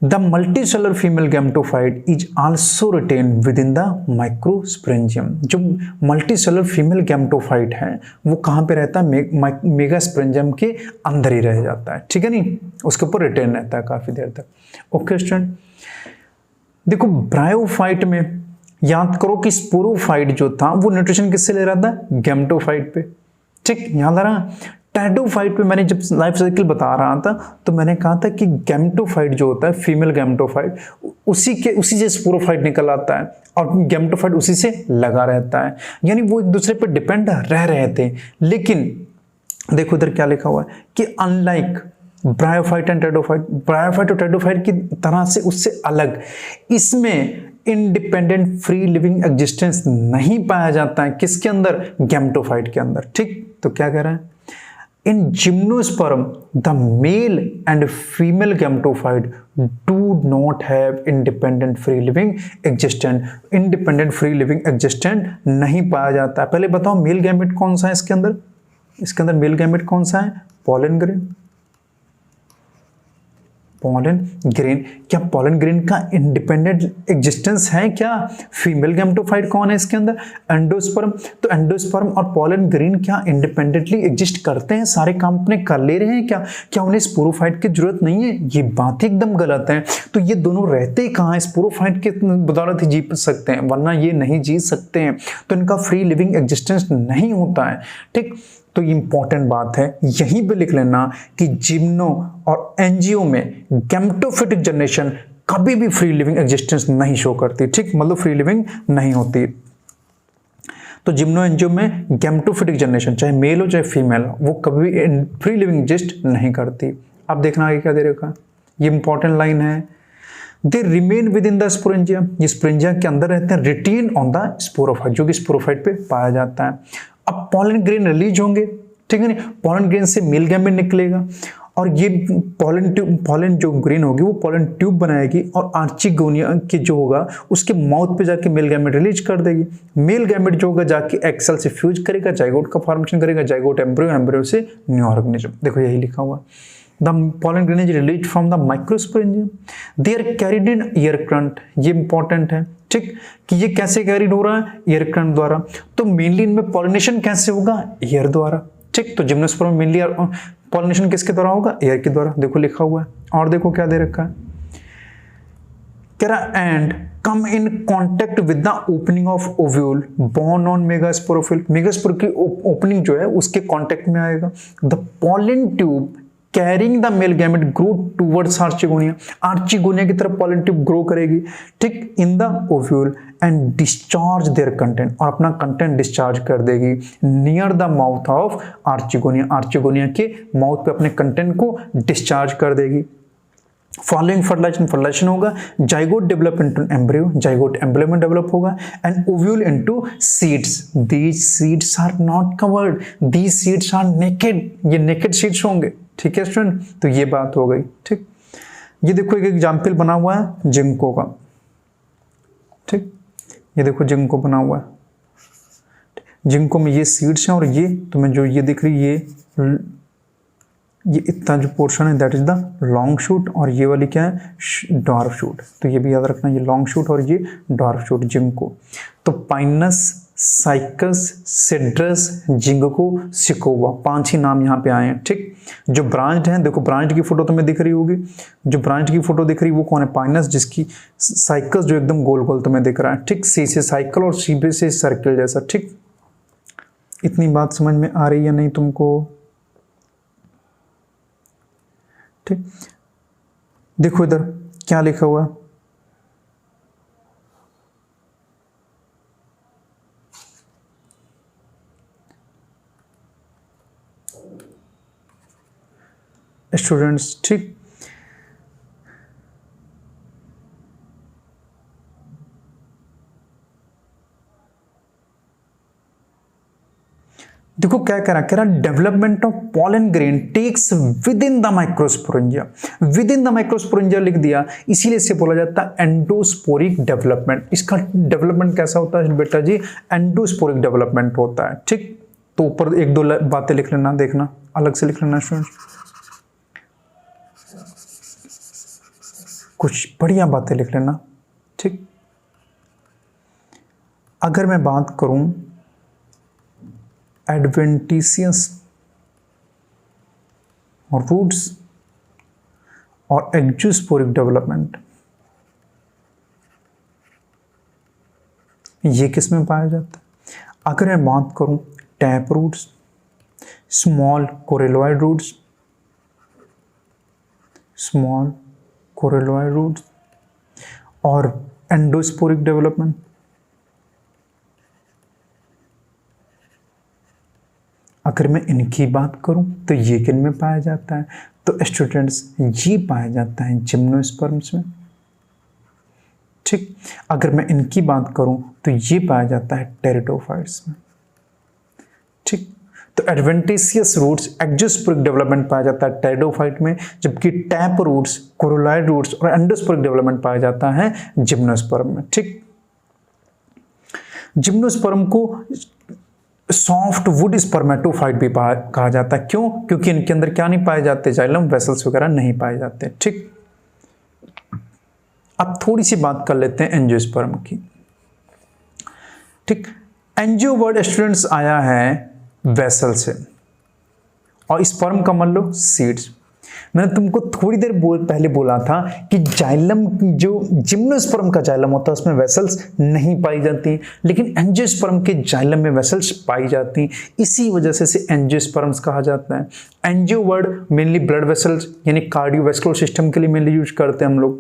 The multicellular female gametophyte is also retained within the microsporangium। जो multicellular female gametophyte है वो कहाँ पे रहता है? मेगास्पोरेंजियम के अंदर ही रह जाता है, ठीक है नहीं, उसके ऊपर रिटेन रहता है काफी देर तक। ओके स्टूडेंट, देखो ब्रायोफाइट में याद करो कि स्पोरोफाइट जो था वो न्यूट्रिशन किससे ले रहा था? गैमेटोफाइट पे, ठीक, याद आ रहा। टेरिडोफाइट पे मैंने जब लाइफ साइकिल बता रहा था तो मैंने कहा था कि गैमेटोफाइट जो होता है, फीमेल गैमेटोफाइट, उसी से स्पोरोफाइट निकल आता है और गैमेटोफाइट उसी से लगा रहता है, यानी वो एक दूसरे पर डिपेंड रह रहे थे। लेकिन देखो इधर क्या लिखा हुआ है कि unlike bryophyte and pteridophyte, bryophyte और टेरिडोफाइट की तरह से उससे अलग इसमें इंडिपेंडेंट फ्री लिविंग एग्जिस्टेंस नहीं पाया जाता है। किसके अंदर? गैमेटोफाइट के अंदर, ठीक। तो क्या कह रहा है? In gymnosperm, the male and female gametophyte do not have independent free living existence। Independent free living existence नहीं पाया जाता है। पहले बताओ मेल गैमेट कौन सा है इसके अंदर? इसके अंदर मेल गैमेट कौन सा है? Pollen grain. पॉलन ग्रेन, क्या पॉलन ग्रेन का इंडिपेंडेंट एग्जिस्टेंस है क्या? फीमेल गैमेटोफाइट कौन है इसके अंदर? एंडोस्पर्म। तो एंडोस्पर्म और पॉलन ग्रेन क्या इंडिपेंडेंटली एग्जिस्ट करते हैं? सारे काम अपने कर ले रहे हैं क्या? क्या उन्हें स्पोरोफाइट की जरूरत नहीं है? ये बात एकदम गलत है। तो ये दोनों रहते कहाँ हैं? स्पोरोफाइट के बदौलत ही जी सकते हैं, वरना ये नहीं जी सकते हैं। तो इनका फ्री लिविंग एग्जिस्टेंस नहीं होता है, ठीक। तो इंपॉर्टेंट बात है, यहीं पे लिख लेना कि जिम्नो और एंजियो में गैमेटोफिटिक जनरेशन कभी भी फ्री लिविंग एग्जिस्टेंस नहीं शो करती, ठीक, मतलब फ्री लिविंग नहीं होती। तो जिम्नो एंजियो में गैमेटोफिटिक जनरेशन चाहे मेल हो चाहे फीमेल हो, वो कभी भी फ्री लिविंग एग्जिस्ट नहीं करती। अब देखना आगे क्या दे रखा, ये इंपॉर्टेंट लाइन है, they remain with in the sporangium, ये स्पोरेंजियम के अंदर रहते हैं, रिटेन ऑन द स्पोरोफाइट, जो कि स्पोरोफाइट पे पाया जाता है। अब पॉलन ग्रेन रिलीज होंगे, ठीक है नहीं, पॉलन ग्रेन से मेल गैमेट निकलेगा और ये पॉलन जो ग्रेन होगी वो पॉलन ट्यूब बनाएगी और आर्चिगोनिया के जो होगा उसके माउथ पे जाके मेल गैमेट रिलीज कर देगी। मेल गैमेट जो होगा जाके एक्स सेल से फ्यूज करेगा, जाइगोट का फॉर्मेशन करेगा, जाइगोट एम्ब्रियो, एम्ब्रियो से न्यू ऑर्गेनिज्म। देखो यही लिखा हुआ, The pollen grain is released from the microsporangium. They are carried in air current। ये इंपॉर्टेंट है, ठीक, कि ये कैसे कैरिड हो रहा है? एयर करंट द्वारा। तो मेनली इनमें पॉलिनेशन कैसे होगा? एयर द्वारा, ठीक। तो जिम्नोस्पर्म मेनली पॉलिनेशन किसके द्वारा होगा? एयर के द्वारा, देखो लिखा हुआ है। और देखो क्या दे रखा है, कह रहा and come in contact with the opening of ovule born on megasporophil। Megaspore की ओपनिंग जो है उसके कांटेक्ट में आएगा। The pollen tube carrying the male gamete grow towards archegonia, archegonia की तरफ पॉलन ट्यूब ग्रो करेगी, ठीक, in the ovule and discharge their content, और अपना कंटेंट डिस्चार्ज कर देगी near the mouth of archegonia, archegonia के माउथ पे अपने कंटेंट को डिस्चार्ज कर देगी। फॉलोइंग फर्टिलाइजेशन होगा, zygote develop into embryo, zygote embryo में डेवलप होगा, and ovule into seeds. These seeds are not covered, these seeds are naked, ये नेकेड सीड्स होंगे, ठीक है स्टूडेंट। तो ये बात हो गई, ठीक। ये देखो एक एग्जाम्पल बना हुआ है जिंको का, ठीक, ये देखो जिंको बना हुआ है, जिंको में ये सीड्स हैं और ये तुम्हें जो ये दिख रही ये इतना जो पोर्शन है that is the long shoot, और ये वाली क्या है? Dwarf shoot. तो ये भी याद रखना, ये लॉन्ग शूट और ये डॉर्फ शूट जिंको। तो pinus, cycas, cedrus, ginkgo, sequoia, 5 ही नाम यहाँ पे आए हैं, ठीक। जो ब्रांच्ड हैं, देखो ब्रांच की फोटो तुम्हें दिख रही होगी, जो ब्रांच की फोटो दिख रही है वो कौन है? पाइनस, जिसकी साइकस जो एकदम गोल गोल तुम्हें दिख रहा है, ठीक, सी से साइकिल और सी से सर्किल जैसा, ठीक। इतनी बात समझ में आ रही है नहीं तुमको? ठीक, देखो इधर क्या लिखा हुआ है, स्टूडेंट्स। ठीक, देखो क्या कह रहा development of pollen grain takes within the microsporangia, within the microsporangia लिख दिया, इसीलिए इसे बोला जाता है एंडोस्पोरिक डेवलपमेंट। इसका डेवलपमेंट कैसा होता है बेटा जी, एंडोस्पोरिक डेवलपमेंट होता है। ठीक, तो ऊपर एक दो बातें लिख लेना, देखना अलग से लिख लेना स्टूडेंट, कुछ बढ़िया बातें लिख लेना। ठीक, अगर मैं बात करूं एडवेंटिशियस रूट्स और एंजियोस्पोरिक डेवलपमेंट, ये किस में पाया जाता है? अगर मैं बात करूं tap roots, small coralloid roots, small coralloid roots और एंडोस्पोरिक डेवलपमेंट, अगर मैं इनकी बात करूं तो ये किन में पाया जाता है? तो स्टूडेंट्स ये पाया जाता है जिम्नोस्पर्म्स में। ठीक, अगर मैं इनकी बात करूं तो ये पाया जाता है टेरिडोफाइट्स में। ठीक, तो एडवेंटिशियस रूट्स एंजियोस्पोरिक डेवलपमेंट पाया जाता है टेरिडोफाइट में, जबकि टैप रूट्स, कोरोलॉइड रूट्स और एंडोस्पोरिक डेवलपमेंट पाया जाता है जिम्नोस्पर्म में। ठीक, जिम्नोस्पर्म को सॉफ्ट वुड स्पर्मेटोफाइट भी कहा जाता है। क्यों? क्योंकि इनके अंदर क्या नहीं पाए जाते, जाइलम वेसल्स वगैरह नहीं पाए जाते। ठीक, अब थोड़ी सी बात कर लेते हैं एंजियोस्पर्म की। ठीक, एंजियो वर्ड स्टूडेंट्स आया है वेसल से, और स्पर्म का मान लो सीड्स। मैंने तुमको थोड़ी देर पहले बोला था कि जाइलम, जो जिम्नोस्पर्म का जाइलम होता है उसमें वेसल्स नहीं पाई जाती, लेकिन एंजियोस्पर्म के जाइलम में वेसल्स पाई जाती, इसी वजह से इसे एंजियोस्पर्म्स कहा जाता है। Angio word mainly blood vessels यानी कार्डियोवैस्कुलर सिस्टम के लिए मेनली यूज करते हैं हम लोग।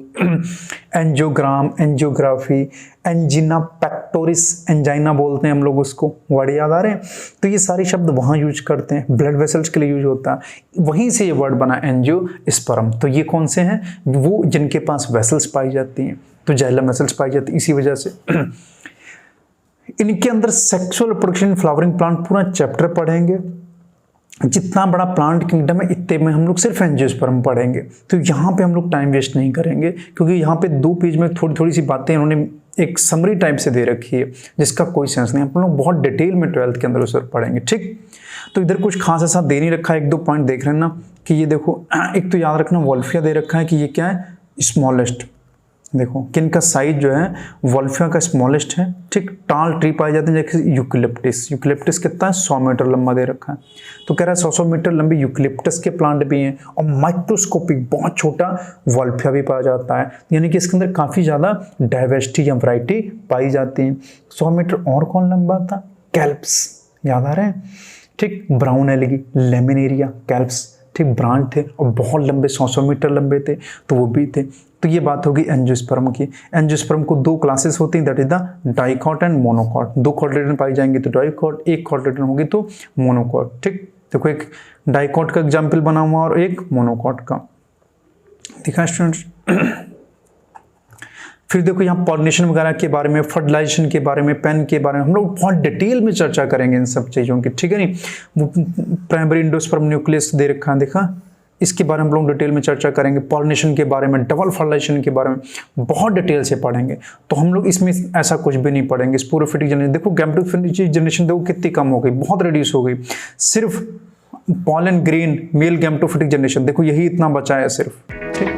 Angiogram, angiography, angina pectoris, angina बोलते हैं हम लोग उसको, वर्ड याद आ रहे हैं? तो ये सारे शब्द वहाँ यूज करते हैं, ब्लड वेसल्स के लिए यूज होता है, वहीं से ये वर्ड बना एंजियोस्पर्म। तो ये कौन से हैं? वो जिनके पास वेसल्स पाई जाती हैं, तो जाइलम वेसल्स पाई जाती है, इसी वजह से। इनके अंदर सेक्सुअल प्रोडक्शन फ्लावरिंग प्लांट पूरा चैप्टर पढ़ेंगे। जितना बड़ा प्लांट किंगडम है इतने में हम लोग सिर्फ एंजियोस्पर्म पढ़ेंगे, तो यहाँ पे हम लोग टाइम वेस्ट नहीं करेंगे, क्योंकि यहाँ पे 2 पेज में थोड़ी थोड़ी सी बातें इन्होंने एक समरी टाइप से दे रखी है, जिसका कोई सेंस नहीं। हम लोग बहुत डिटेल में 12th के अंदर उस पर पढ़ेंगे। ठीक, तो इधर कुछ खास ऐसा दे नहीं रखा है, 1-2 पॉइंट देख लेना कि ये देखो, एक तो याद रखना वॉल्फिया दे रखा है कि ये क्या है, स्मॉलेस्ट। देखो किनका साइज जो है वॉल्फिया का स्मॉलेस्ट है। ठीक, टाल ट्री पाए जाते हैं जैसे यूकलिप्टिस। यूकलिप्टिस कितना है? 100 मीटर लंबा दे रखा है, तो कह रहा है 100 मीटर लंबी यूकलिप्टस के प्लांट भी हैं, और माइक्रोस्कोपिक बहुत छोटा वॉल्फिया भी पाया जाता है, यानी कि इसके अंदर काफ़ी ज़्यादा डाइवर्सिटी या वैरायटी पाई जाती है। 100 मीटर और कौन लंबा था? कैल्प्स, याद आ रहे हैं? ठीक, ब्राउन एलगी, लेमिनेरिया, कैल्प्स, ठीक, ब्रांच थे और बहुत लंबे 100 मीटर लंबे थे, तो वो भी थे। तो ये बात होगी एंजियोस्पर्म की। एंजियोस्पर्म को 2 क्लासेस होती हैं, that is the dicot and monocot. 2 cotyledon पाई जाएंगे तो डाइकॉट, 1 कॉटिलेडन होगी तो मोनोकॉट। ठीक, देखो एक डाइकॉट का एग्जाम्पल बना हुआ और एक मोनोकॉट का, देखा स्टूडेंट्स? फिर देखो यहाँ पॉलिनेशन वगैरह के बारे में, फर्टिलाइजेशन के बारे में, पेन के बारे में हम लोग बहुत डिटेल में चर्चा करेंगे इन सब चीज़ों की। ठीक है नहीं? वो प्राइमरी इंडोस्पर्म न्यूक्लियस दे रखा है, देखा, इसके बारे में हम लोग डिटेल में चर्चा करेंगे। पॉलिनेशन के बारे में, डबल फर्टिलाइजेशन के बारे में बहुत डिटेल से पढ़ेंगे। तो हम लोग इसमें ऐसा कुछ भी नहीं पढ़ेंगे। स्पोरोफिटिक जनरेशन देखो, गैमेटोफिटिक जनरेशन देखो कितनी कम हो गई, बहुत रिड्यूस हो गई। सिर्फ pollen grain male gametophytic generation देखो यही इतना बचा है सिर्फ। ठीक,